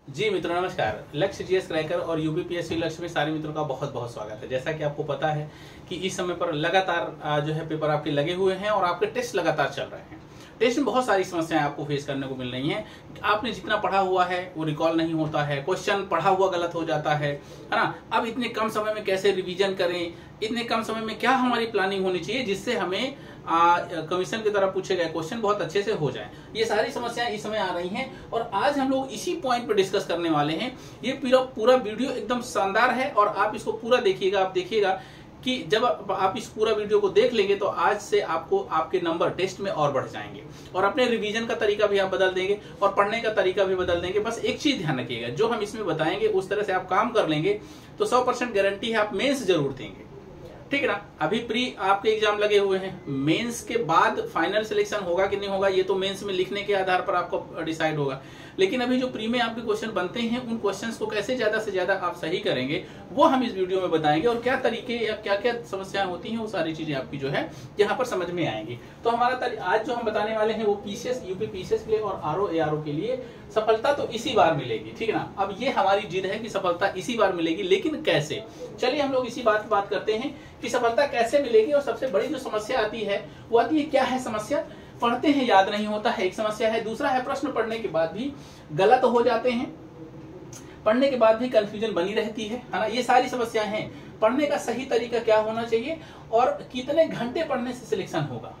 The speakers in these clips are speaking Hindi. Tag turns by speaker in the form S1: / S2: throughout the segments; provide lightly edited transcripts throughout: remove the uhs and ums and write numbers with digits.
S1: जी मित्रों नमस्कार। लक्ष्य जीएस क्रैकर और यूपीपीएससी लक्ष्य में सारे मित्रों का बहुत बहुत स्वागत है। जैसा कि आपको पता है कि इस समय पर लगातार जो है पेपर आपके लगे हुए हैं और आपके टेस्ट लगातार चल रहे हैं। टेस्ट में बहुत सारी समस्याएं आपको फेस करने को मिल रही हैं। आपने जितना पढ़ा हुआ है वो रिकॉल नहीं होता है, क्वेश्चन पढ़ा हुआ गलत हो जाता है ना। अब इतने कम समय में कैसे रिवीजन करें, इतने कम समय में क्या हमारी प्लानिंग होनी चाहिए जिससे हमें कमीशन की तरफ पूछे गए क्वेश्चन बहुत अच्छे से हो जाए। ये सारी समस्याएं इस समय आ रही हैं और आज हम लोग इसी पॉइंट पर डिस्कस करने वाले हैं। ये पूरा वीडियो एकदम शानदार है और आप इसको पूरा देखिएगा। आप देखिएगा कि जब आप इस पूरा वीडियो को देख लेंगे तो आज से आपको आपके नंबर टेस्ट में और बढ़ जाएंगे और अपने रिवीजन का तरीका भी आप बदल देंगे और पढ़ने का तरीका भी बदल देंगे। बस एक चीज ध्यान रखिएगा, जो हम इसमें बताएंगे उस तरह से आप काम कर लेंगे तो 100% गारंटी है आप मेंस जरूर देंगे, ठीक है ना। अभी प्री आपके एग्जाम लगे हुए हैं, मेंस के बाद फाइनल सिलेक्शन होगा कि नहीं होगा ये तो मेंस में लिखने के आधार पर आपको डिसाइड होगा। लेकिन अभी जो प्री में आपके क्वेश्चन बनते हैं उन क्वेश्चंस को कैसे ज्यादा से ज्यादा आप सही करेंगे वो हम इस वीडियो में बताएंगे और क्या तरीके या क्या क्या समस्याएं होती हैं वो सारी चीजें आपकी जो है यहाँ पर समझ में आएंगी। तो हमारा आज जो हम बताने वाले हैं वो पीसीएस यूपी पीसीएस के लिए और आरओ एआरओ के लिए सफलता तो इसी बार मिलेगी, ठीक है ना। अब ये हमारी जिद है कि सफलता इसी बार मिलेगी, लेकिन कैसे। चलिए हम लोग इसी बात की बात करते हैं कि सफलता कैसे मिलेगी। और सबसे बड़ी जो समस्या आती है वो आती है, क्या है समस्या, पढ़ते हैं याद नहीं होता है, एक समस्या है। दूसरा है प्रश्न पढ़ने के बाद भी गलत हो जाते हैं, पढ़ने के बाद भी कंफ्यूजन बनी रहती है ना। ये सारी समस्याएं हैं। पढ़ने का सही तरीका क्या होना चाहिए और कितने घंटे पढ़ने से सिलेक्शन होगा,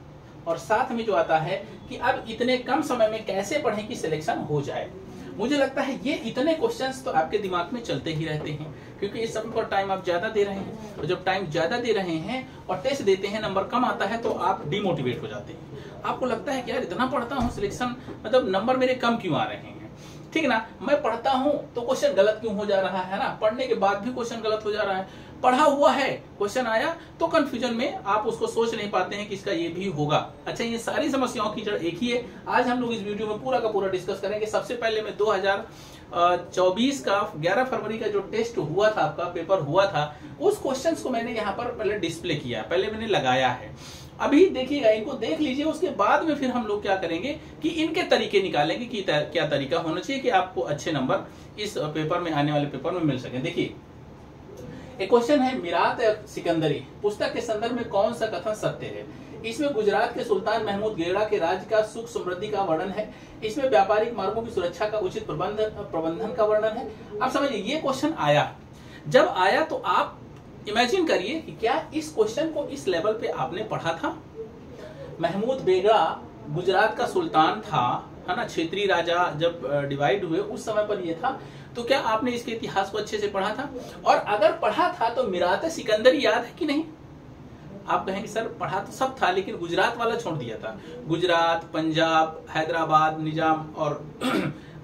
S1: और साथ में जो आता है कि अब इतने कम समय में कैसे पढ़ें कि सिलेक्शन हो जाए। मुझे लगता है ये इतने क्वेश्चंस तो आपके दिमाग में चलते ही रहते हैं क्योंकि इस समय पर टाइम आप ज्यादा दे रहे हैं और जब टाइम ज्यादा दे रहे हैं और टेस्ट देते हैं नंबर कम आता है तो आप डिमोटिवेट हो जाते हैं। आपको लगता है कि यार इतना पढ़ता हूँ सिलेक्शन मतलब नंबर मेरे कम क्यों आ रहे हैं, ठीक है ना। मैं पढ़ता हूं तो क्वेश्चन गलत क्यों हो जा रहा है ना, पढ़ने के बाद भी क्वेश्चन गलत हो जा रहा है। पढ़ा हुआ है, क्वेश्चन आया तो कंफ्यूजन में आप उसको सोच नहीं पाते हैं कि इसका ये भी होगा। अच्छा, ये सारी समस्याओं की जड़ एक ही है। आज हम लोग इस वीडियो में पूरा का पूरा डिस्कस करेंगे। सबसे पहले मैं 2024 का 11 फरवरी का जो टेस्ट हुआ था, आपका पेपर हुआ था, उस क्वेश्चन को मैंने यहाँ पर पहले डिस्प्ले किया, पहले मैंने लगाया है। अभी देखिएगा, इनको देख लीजिए, उसके बाद में फिर हम लोग क्या करेंगे कि इनके तरीके निकालेंगे कि क्या तरीका होना चाहिए कि आपको अच्छे नंबर इस पेपर में आने वाले पेपर में मिल सके। देखिए एक क्वेश्चन है, मिरात सिकंदरी पुस्तक के संदर्भ में कौन सा कथन सत्य है। इसमें गुजरात के सुल्तान महमूद गेड़ा के राज्य का सुख समृद्धि का वर्णन है। इसमें व्यापारिक मार्गों की सुरक्षा का उचित प्रबंधन का वर्णन है। आप समझिए ये क्वेश्चन आया, जब आया तो आप इमेजिन करिए कि क्या इस क्वेश्चन को इस लेवल पे आपने पढ़ा था। महमूद बेगड़ा गुजरात का सुल्तान था, है ना, क्षेत्रीय राजा जब डिवाइड हुए उस समय पर ये था। तो क्या आपने इसके इतिहास को अच्छे से पढ़ा था, और अगर पढ़ा था तो मिरात सिकंदरी याद है कि नहीं। आप कहेंगे सर पढ़ा तो सब था लेकिन गुजरात वाला छोड़ दिया था। गुजरात, पंजाब, हैदराबाद, निजाम और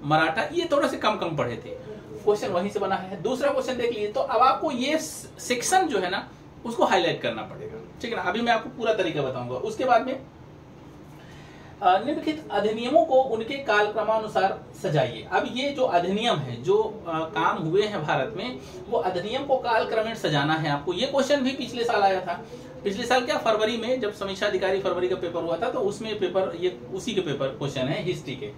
S1: मराठा ये थोड़े से कम पढ़े थे। क्वेश्चन वहीं से बना है। दूसरा क्वेश्चन देख लीजिए, तो अब आपको ये सेक्शन जो है ना उसको हाईलाइट करना पड़ेगा, ठीक है ना। अभी मैं आपको पूरा तरीका बताऊंगा। उसके बाद में निम्नलिखित अधिनियमों को उनके कालक्रमानुसार सजाइए। अब ये जो अधिनियम है, जो काम हुए हैं भारत में, वो अधिनियम को कालक्रमेण सजाना है आपको। ये क्वेश्चन भी पिछले साल आया था। पिछले साल क्या, फरवरी में जब समीक्षा अधिकारी फरवरी का पेपर हुआ था तो उसमें पेपर ये उसी के पेपर क्वेश्चन है हिस्ट्री के।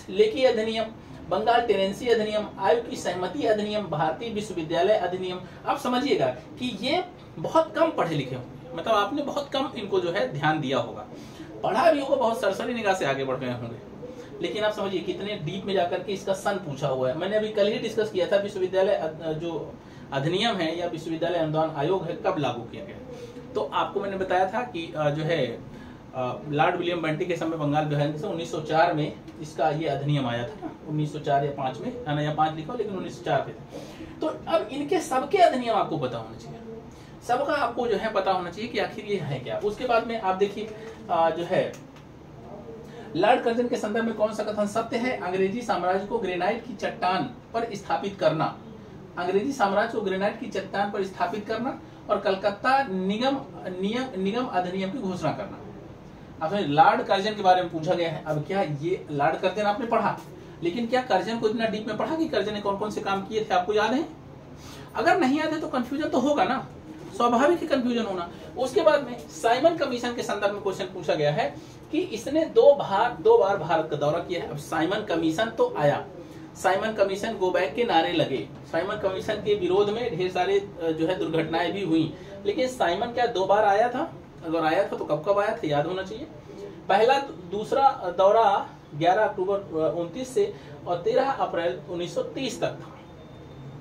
S1: लेखी अधिनियम, बंगाल टेनेंसी अधिनियम, आयोग की सहमति अधिनियम, भारतीय विश्वविद्यालय अधिनियम। आप समझिएगा कि ये बहुत कम पढ़े लिखे होंगे, मतलब आपने बहुत कम इनको जो है ध्यान दिया होगा, पढ़ा भी होगा, बहुत सरसरी निगाह से आगे बढ़ गए होंगे। लेकिन आप समझिए कितने डीप में जाकर के इसका सन पूछा हुआ है। मैंने अभी कल ही डिस्कस किया था विश्वविद्यालय जो अधिनियम है या विश्वविद्यालय अनुदान आयोग है कब लागू किया गया। तो आपको मैंने बताया था कि जो है लॉर्ड विलियम बेंटिक के समय बंगाल विभाजन से 1904 में इसका ये अधिनियम आया था ना, 1904 या 5 में, है ना, या 5 लिखा लेकिन 1904 पे था। तो अब इनके सबके अधिनियम आपको पता होना चाहिए, सबका आपको जो है पता होना चाहिए कि आखिर ये है क्या। उसके बाद में आप देखिए जो है लॉर्ड कर्जन के संदर्भ में कौन सा कथन सत्य है। अंग्रेजी साम्राज्य को ग्रेनाइट की चट्टान पर स्थापित करना, अंग्रेजी साम्राज्य को ग्रेनाइट की चट्टान पर स्थापित करना और कलकत्ता निगम अधिनियम की घोषणा करना। अब लॉर्ड कर्जन के बारे में पूछा गया है। अब क्या ये लॉर्ड कर्जन आपने पढ़ा, लेकिन क्या कर्जन को इतना डीप में पढ़ा कि कर्जन ने कौन कौन से काम किए थे, आपको याद है। अगर नहीं याद है तो कंफ्यूजन तो होगा ना, स्वाभाविक ही कंफ्यूजन होना। उसके बाद में साइमन कमीशन के संदर्भ में क्वेश्चन पूछा गया है कि इसने दो बार भारत का दौरा किया है। अब साइमन कमीशन तो आया, साइमन कमीशन गो बैक के नारे लगे। साइमन कमीशन के विरोध में ढेर सारे जो है दुर्घटनाएं भी हुई, लेकिन साइमन क्या 2 बार आया था? अगर आया था तो कब कब आया था याद होना चाहिए। पहला दूसरा दौरा 11 अक्टूबर 29 से और 13 अप्रैल 1930 तक था।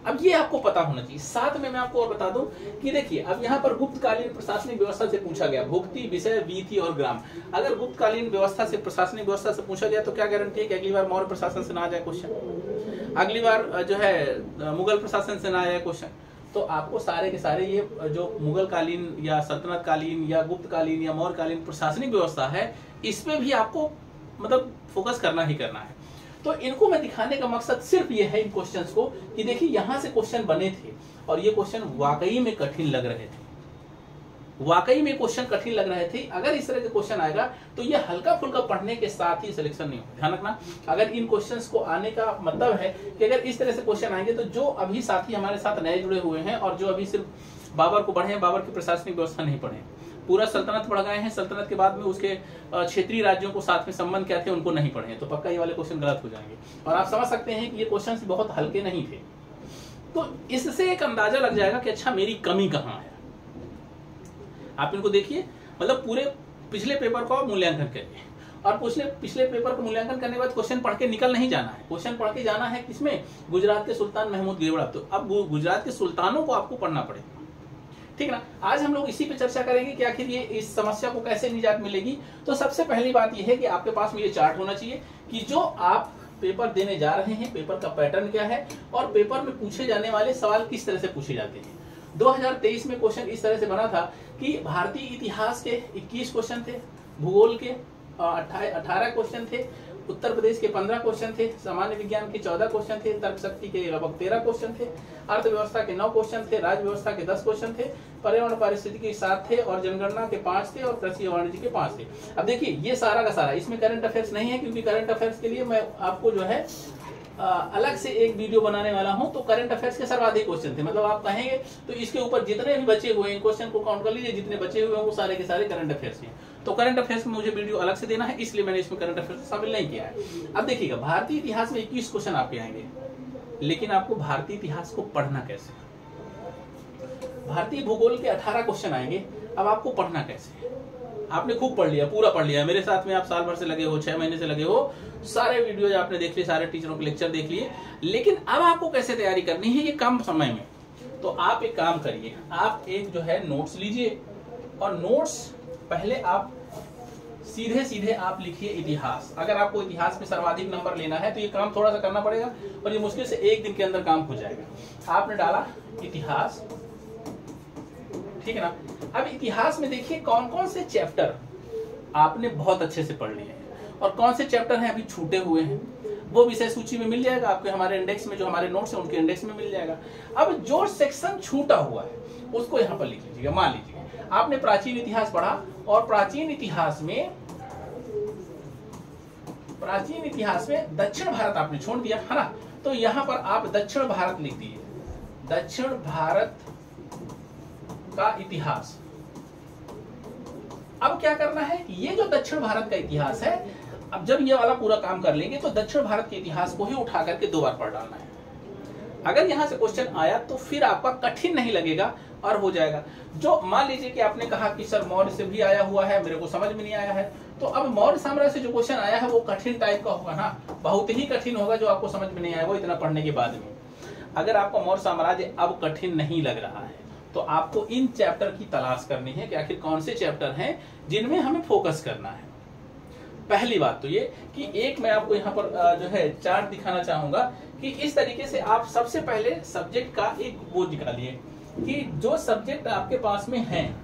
S1: अब ये आपको पता होना चाहिए। साथ में मैं आपको और बता दूं कि देखिए, अब यहाँ पर गुप्तकालीन प्रशासनिक व्यवस्था से पूछा गया, भुक्ति, विषय, वीथी और ग्राम। अगर गुप्तकालीन व्यवस्था से, प्रशासनिक व्यवस्था से पूछा गया तो क्या गारंटी है कि अगली बार मौर्य प्रशासन से ना आ जाए क्वेश्चन, अगली बार जो है मुगल प्रशासन से ना आए क्वेश्चन। तो आपको सारे के सारे ये जो मुगल कालीन या सल्तनत कालीन या गुप्त कालीन या मौर्य कालीन प्रशासनिक व्यवस्था है, इस पे भी आपको मतलब फोकस करना ही करना है। तो इनको मैं दिखाने का मकसद सिर्फ ये है इन क्वेश्चंस को कि देखिए यहां से क्वेश्चन बने थे और ये क्वेश्चन वाकई में कठिन लग रहे थे, वाकई में क्वेश्चन कठिन लग रहे थे। अगर इस तरह के क्वेश्चन आएगा तो ये हल्का फुल्का पढ़ने के साथ ही सिलेक्शन नहीं होगा। ध्यान रखना, अगर इन क्वेश्चंस को आने का मतलब है कि अगर इस तरह से क्वेश्चन आएंगे तो जो अभी साथी हमारे साथ नए जुड़े हुए हैं और जो अभी सिर्फ बाबर को पढ़े हैं, बाबर की प्रशासनिक व्यवस्था नहीं पढ़े, पूरा सल्तनत पढ़ गए हैं, सल्तनत के बाद में उसके क्षेत्रीय राज्यों को साथ में संबंध क्या थे उनको नहीं पढ़े, तो पक्का ये वाले क्वेश्चन गलत हो जाएंगे। और आप समझ सकते हैं कि ये क्वेश्चन बहुत हल्के नहीं थे। तो इससे एक अंदाजा लग जाएगा कि अच्छा मेरी कमी कहाँ है। आप इनको देखिए, मतलब पूरे पिछले पेपर का मूल्यांकन करिए और पिछले पेपर का मूल्यांकन करने के बाद क्वेश्चन पढ़ के निकल नहीं जाना है। क्वेश्चन पढ़ के जाना है किसमें? गुजरात के सुल्तान महमूद गिरवड़ा। तो अब गुजरात के सुल्तानों को आपको पढ़ना पड़ेगा, ठीक ना। आज हम लोग इसी पे चर्चा करेंगे कि आखिर ये इस समस्या को कैसे निजात मिलेगी। तो सबसे पहली बात ये है कि आपके पास में ये चार्ट होना चाहिए कि जो आप पेपर देने जा रहे हैं, पेपर का पैटर्न क्या है और पेपर में पूछे जाने वाले सवाल किस तरह से पूछे जाते हैं। 2023 में क्वेश्चन इस तरह से बना था कि भारतीय इतिहास के 21 क्वेश्चन थे, भूगोल के 18 क्वेश्चन थे, उत्तर प्रदेश के 15 क्वेश्चन थे, सामान्य विज्ञान के 14 क्वेश्चन थे, तर्क शक्ति के लगभग 13 क्वेश्चन थे, अर्थव्यवस्था के 9 क्वेश्चन थे, राज्य व्यवस्था के 10 क्वेश्चन थे, पर्यावरण पारिस्थितिकी के 7 थे और जनगणना के 5 थे और कृषि वाणिज्य के 5 थे। अब देखिए ये सारा का सारा, इसमें करंट अफेयर्स नहीं है क्योंकि करंट अफेयर्स के लिए मैं आपको जो है अलग से एक वीडियो बनाने वाला हूं। तो करंट अफेयर्स के सर्वाधिक क्वेश्चन थे, मतलब आप कहेंगे तो इसके ऊपर जितने भी बचे हुए हैं क्वेश्चन को काउंट कर लीजिए, जितने बचे हुए हैं वो सारे के सारे करंट अफेयर्स हैं। तो करंट अफेयर्स में मुझे वीडियो अलग से देना है, इसलिए मैंने इसमें करंट अफेयर्स शामिल नहीं किया है। अब देखिएगा, भारतीय इतिहास में 21 क्वेश्चन आपके आएंगे, लेकिन आपको भारतीय इतिहास को पढ़ना कैसे? भारतीय भूगोल के 18 क्वेश्चन आएंगे, अब आपको पढ़ना कैसे? आपने खूब पढ़ लिया, पूरा पढ़ लिया, मेरे साथ में आप साल भर से लगे हो, 6 महीने से लगे हो, सारे वीडियो आपने देख लिए, सारे टीचरों के लेक्चर देख लिए, लेकिन अब आपको कैसे तैयारी करनी है ये कम समय में। तो आप एक काम करिए, आप एक जो है नोट्स लीजिए और नोट्स पहले आप सीधे सीधे आप लिखिए इतिहास। अगर आपको इतिहास में सर्वाधिक नंबर लेना है तो ये काम थोड़ा सा करना पड़ेगा और ये मुश्किल से 1 दिन के अंदर काम हो जाएगा। आपने डाला इतिहास, ठीक है ना। अब इतिहास में देखिए कौन कौन से चैप्टर आपने बहुत अच्छे से पढ़ लिए हैं और कौन से चैप्टर हैं अभी छूटे हुए हैं, वो विषय सूची में मिल जाएगा आपके, हमारे इंडेक्स में, जो हमारे नोट्स हैं उनके इंडेक्स में मिल जाएगा। अब जो सेक्शन छूटा हुआ है उसको यहाँ पर लिख लीजिएगा। मान लीजिए आपने प्राचीन इतिहास पढ़ा और प्राचीन इतिहास में दक्षिण भारत आपने छोड़ दिया, है ना। तो यहाँ पर आप दक्षिण भारत लिख दीजिए, दक्षिण भारत का इतिहास। अब क्या करना है, ये जो दक्षिण भारत का इतिहास है, अब जब ये वाला पूरा काम कर लेंगे तो दक्षिण भारत के इतिहास को ही उठा करके 2 बार पढ़ डालना है। अगर यहां से क्वेश्चन आया तो फिर आपका कठिन नहीं लगेगा और हो जाएगा। जो मान लीजिए कि आपने कहा कि सर मौर्य से भी आया हुआ है, मेरे को समझ में नहीं आया है, तो अब मौर्य साम्राज्य से जो क्वेश्चन आया है वो कठिन टाइप का होगा ना, बहुत ही कठिन होगा, जो आपको समझ में नहीं आया वो इतना पढ़ने के बाद में। अगर आपको मौर्य साम्राज्य अब कठिन नहीं लग रहा है तो आपको इन चैप्टर की तलाश करनी है कि आखिर कौन से चैप्टर हैं जिनमें हमें फोकस करना है। पहली बात तो ये कि एक मैं आपको यहाँ पर जो है चार्ट दिखाना चाहूंगा कि इस तरीके से आप सबसे पहले सब्जेक्ट का एक वो निकालिए कि जो सब्जेक्ट आपके पास में हैं,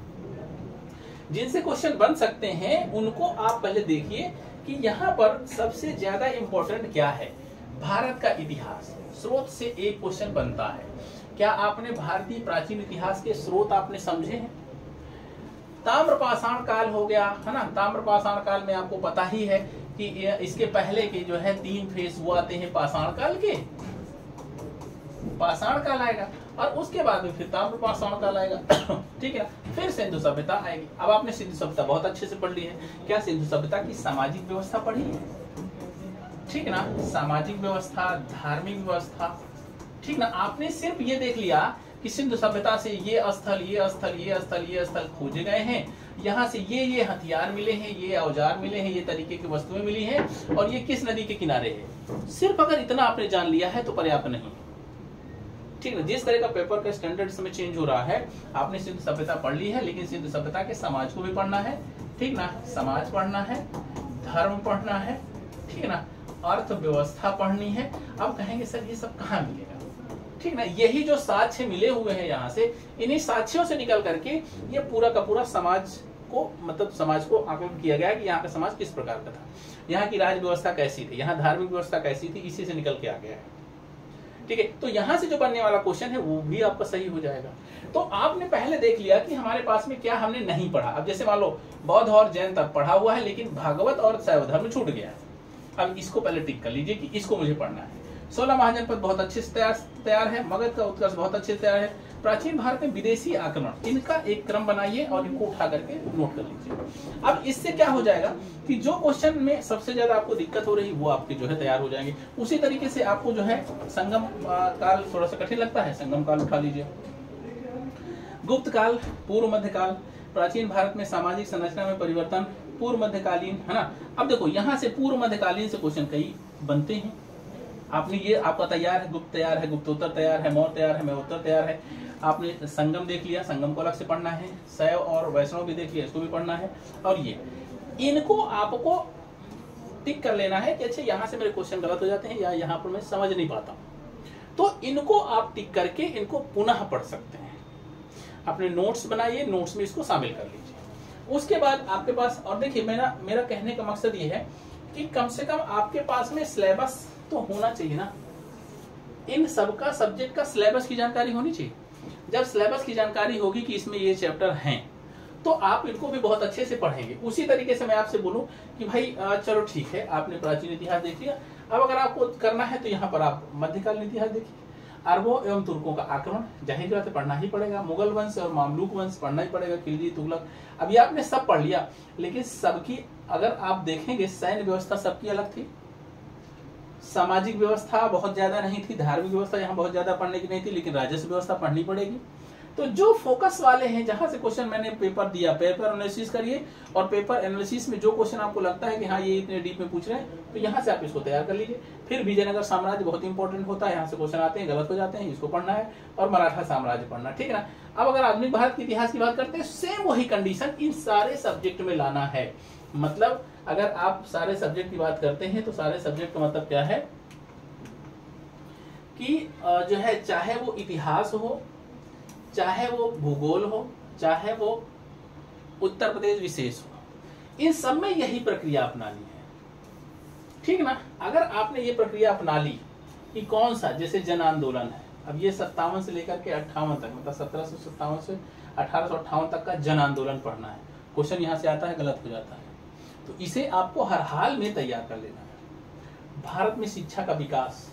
S1: जिनसे क्वेश्चन बन सकते हैं, उनको आप पहले देखिए कि यहाँ पर सबसे ज्यादा इंपॉर्टेंट क्या है। भारत का इतिहास स्रोत से एक क्वेश्चन बनता है। क्या आपने भारतीय प्राचीन इतिहास के स्रोत आपने समझे हैं? ताम्रपाषाण काल हो गया, है ना। ताम्रपाषाण काल में आपको पता ही है कि इसके पहले के जो है 3 फेज वो आते हैं पाषाण काल के, पाषाण काल आएगा और उसके बाद में फिर ताम्रपाषाण काल आएगा, ठीक है। फिर सिंधु सभ्यता आएगी। अब आपने सिंधु सभ्यता बहुत अच्छे से पढ़ ली है। क्या सिंधु सभ्यता की सामाजिक व्यवस्था पढ़ी है? ठीक ना, सामाजिक व्यवस्था, धार्मिक व्यवस्था, ठीक ना। आपने सिर्फ ये देख लिया कि सिंधु सभ्यता से ये स्थल, ये स्थल, ये स्थल, ये स्थल खोजे गए हैं, यहाँ से ये हथियार मिले हैं, ये औजार मिले हैं, ये तरीके की वस्तुएं मिली हैं, और ये किस नदी के किनारे है। सिर्फ अगर इतना आपने जान लिया है तो पर्याप्त नहीं, ठीक ना। जिस तरह का पेपर का स्टैंडर्ड समय चेंज हो रहा है, आपने सिंधु सभ्यता पढ़ ली है, लेकिन सिंधु सभ्यता के समाज को भी पढ़ना है, ठीक ना, समाज पढ़ना है, धर्म पढ़ना है, ठीक ना, अर्थव्यवस्था पढ़नी है। अब कहेंगे सर ये सब कहाँ मिलेगा, ठीक ना। यही जो साक्ष्य मिले हुए हैं यहाँ से, इन्हीं साक्ष्यों से निकल करके ये पूरा का पूरा समाज को, मतलब समाज को आकलन किया गया कि यहाँ का समाज किस प्रकार का था, यहाँ की राज व्यवस्था कैसी थी, यहाँ धार्मिक व्यवस्था कैसी थी, इसी से निकल के आ गया है, ठीक है। तो यहाँ से जो बनने वाला क्वेश्चन है वो भी आपका सही हो जाएगा। तो आपने पहले देख लिया कि हमारे पास में क्या हमने नहीं पढ़ा। अब जैसे मान लो बौद्ध और जैन तक पढ़ा हुआ है, लेकिन भागवत और शैव धर्म छूट गया है। अब इसको पहले टिक कर लीजिए कि इसको मुझे पढ़ना है। 16 महाजनपद बहुत अच्छे से तैयार है, मगध का उत्कर्ष बहुत अच्छे से तैयार है, प्राचीन भारत में विदेशी आक्रमण, इनका एक क्रम बनाइए और इनको उठा करके नोट कर लीजिए। अब इससे क्या हो जाएगा कि जो क्वेश्चन में सबसे ज्यादा आपको दिक्कत हो रही वो आपके जो है तैयार हो जाएंगे। उसी तरीके से आपको जो है संगम काल थोड़ा सा कठिन लगता है, संगम काल उठा लीजिए। गुप्त काल, पूर्व मध्यकाल, प्राचीन भारत में सामाजिक संरचना में परिवर्तन, पूर्व मध्यकालीन, है ना। अब देखो यहाँ से पूर्व मध्यकालीन से क्वेश्चन कई बनते हैं। आपने ये आपका तैयार है, गुप्त तैयार है, गुप्तोत्तर तैयार है, मौर्य तैयार है, मौर्योत्तर तैयार है। आपने संगम देख लिया, संगम को अलग से पढ़ना है, शैव और वैष्णव भी देख लिया, इसको भी पढ़ना है। और ये इनको आपको टिक कर लेना है कि अच्छा यहाँ से मेरे क्वेश्चन गलत हो जाते हैं या यहाँ पर मैं समझ नहीं पाता हूँ, तो इनको आप टिक करके इनको पुनः पढ़ सकते हैं। अपने नोट्स बनाइए, नोट्स में इसको शामिल कर लीजिए। उसके बाद आपके पास, और देखिए मेरा कहने का मकसद ये है कि कम से कम आपके पास में सिलेबस तो होना चाहिए ना, इन सबका सब्जेक्ट का सिलेबस की जानकारी होनी चाहिए। जब सिलेबस की जानकारी होगी कि इसमें ये चैप्टर हैं, तो आप इनको भी बहुत अच्छे से पढ़ेंगे। उसी तरीके से मैं आपसे बोलूं कि भाई चलो ठीक है, आपने प्राचीन इतिहास देख लिया, अब अगर आपको करना है तो यहाँ पर आप मध्यकालीन इतिहास देखिए। अरबों एवं तुर्कों का आक्रमण जाहिर बात है पढ़ना ही पड़ेगा, मुगल वंश और मामलुक वंश पढ़ना ही पड़ेगा, खिलजी तुगलक। अब ये आपने सब पढ़ लिया, लेकिन सबकी अगर आप देखेंगे सैन्य व्यवस्था सबकी अलग थी, सामाजिक व्यवस्था बहुत ज्यादा नहीं थी, धार्मिक व्यवस्था यहाँ बहुत ज्यादा पढ़ने की नहीं थी, लेकिन राजस्व व्यवस्था पढ़नी पड़ेगी। तो जो फोकस वाले हैं, जहां से क्वेश्चन मैंने पेपर दिया, पेपर एनालिसिस करिए, और पेपर एनालिसिस में जो क्वेश्चन आपको लगता है कि हाँ ये इतने डीप में पूछ रहे हैं, तो यहाँ से आप इसको तैयार कर लीजिए। फिर विजयनगर साम्राज्य बहुत इंपॉर्टेंट होता है, यहाँ से क्वेश्चन आते हैं, गलत हो जाते हैं, इसको पढ़ना है, और मराठा साम्राज्य पढ़ना, ठीक है ना। अब अगर आधुनिक भारत के इतिहास की बात करते हैं, सेम वही कंडीशन इन सारे सब्जेक्ट में लाना है। मतलब अगर आप सारे सब्जेक्ट की बात करते हैं तो सारे सब्जेक्ट का मतलब क्या है कि जो है चाहे वो इतिहास हो, चाहे वो भूगोल हो, चाहे वो उत्तर प्रदेश विशेष हो, इन सब में यही प्रक्रिया अपनानी है, ठीक ना। अगर आपने ये प्रक्रिया अपना ली कि कौन सा, जैसे जन आंदोलन है, अब ये 57 से लेकर के 58 तक, मतलब 1757 से 1858 तक का जन आंदोलन पढ़ना है। क्वेश्चन यहाँ से आता है, गलत हो जाता है, तो इसे आपको हर हाल में तैयार कर लेना है। भारत में शिक्षा का विकास,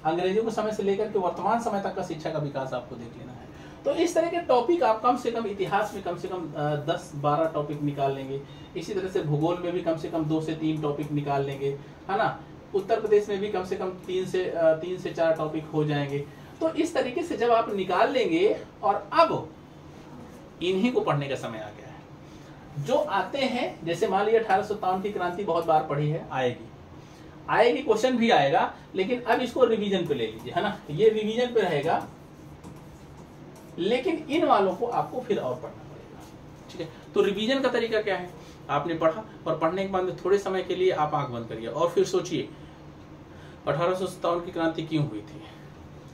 S1: अंग्रेजों के समय से लेकर के वर्तमान समय तक का शिक्षा का विकास आपको देख लेना है। तो इस तरह के टॉपिक आप कम से कम इतिहास में कम से कम 10-12 टॉपिक निकाल लेंगे। इसी तरह से भूगोल में भी कम से कम 2 से 3 टॉपिक निकाल लेंगे, है ना। उत्तर प्रदेश में भी कम से कम 3 से 4 टॉपिक हो जाएंगे। तो इस तरीके से जब आप निकाल लेंगे, और अब इन्हीं को पढ़ने का समय आ गया है। जो आते हैं, जैसे मान लीजिए 1857 की क्रांति बहुत बार पढ़ी है, आएगी, क्वेश्चन भी आएगा, लेकिन अब इसको रिवीजन पे ले लीजिए, है ना। ये रिवीजन पे रहेगा, लेकिन इन वालों को आपको फिर और पढ़ना पड़ेगा, ठीक है। तो रिवीजन का तरीका क्या है, आपने पढ़ा, और पढ़ने के बाद में थोड़े समय के लिए आप आंख बंद करिए और फिर सोचिए 1857 की क्रांति क्यों हुई थी,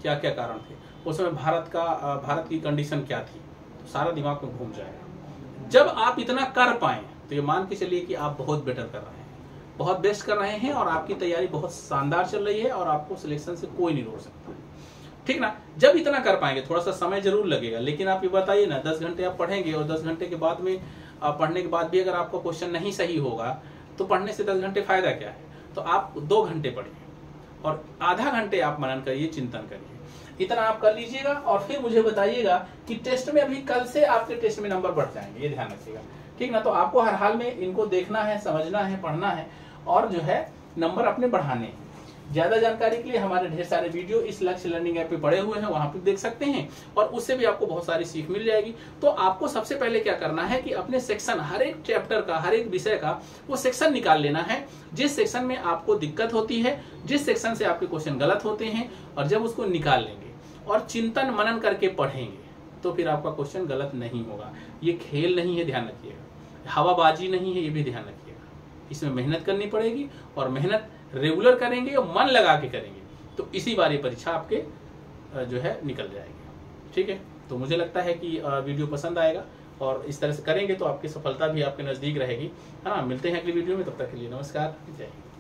S1: क्या क्या कारण थे, उस समय भारत की कंडीशन क्या थी, तो सारा दिमाग में घूम जाएगा। जब आप इतना कर पाए तो ये मान के चलिए कि आप बहुत बेटर कर रहे हैं, बहुत बेस्ट कर रहे हैं, और आपकी तैयारी बहुत शानदार चल रही है, और आपको सिलेक्शन से कोई नहीं रोक सकता, ठीक ना। जब इतना कर पाएंगे, थोड़ा सा समय जरूर लगेगा, लेकिन आप ये बताइए ना, 10 घंटे आप पढ़ेंगे, और 10 घंटे के बाद में पढ़ने के बाद भी अगर आपका क्वेश्चन नहीं सही होगा, तो पढ़ने से 10 घंटे फायदा क्या है। तो आप 2 घंटे पढ़िए और आधा घंटे आप मनन करिए, चिंतन करिए। इतना आप कर लीजिएगा, और फिर मुझे बताइएगा कि टेस्ट में, अभी कल से आपके टेस्ट में नंबर बढ़ जाएंगे, ये ध्यान रखिएगा, ठीक ना। तो आपको हर हाल में इनको देखना है, समझना है, पढ़ना है, और जो है नंबर अपने बढ़ाने हैं। ज्यादा जानकारी के लिए हमारे ढेर सारे वीडियो इस लक्ष्य लर्निंग ऐप पे पड़े हुए हैं, वहां पे देख सकते हैं और उससे भी आपको बहुत सारी सीख मिल जाएगी। तो आपको सबसे पहले क्या करना है कि अपने सेक्शन, हर एक चैप्टर का, हर एक विषय का वो सेक्शन निकाल लेना है जिस सेक्शन में आपको दिक्कत होती है, जिस सेक्शन से आपके क्वेश्चन गलत होते हैं। और जब उसको निकाल लेंगे और चिंतन मनन करके पढ़ेंगे तो फिर आपका क्वेश्चन गलत नहीं होगा। ये खेल नहीं है, ध्यान रखिएगा, हवाबाजी नहीं है, ये भी ध्यान रखिएगा। इसमें मेहनत करनी पड़ेगी और मेहनत रेगुलर करेंगे और मन लगा के करेंगे तो इसी बार ये परीक्षा आपके जो है निकल जाएगी। ठीक है, तो मुझे लगता है कि वीडियो पसंद आएगा और इस तरह से करेंगे तो आपकी सफलता भी आपके नजदीक रहेगी, है ना। मिलते हैं अगली वीडियो में, तब तक के लिए नमस्कार, जय हिंद।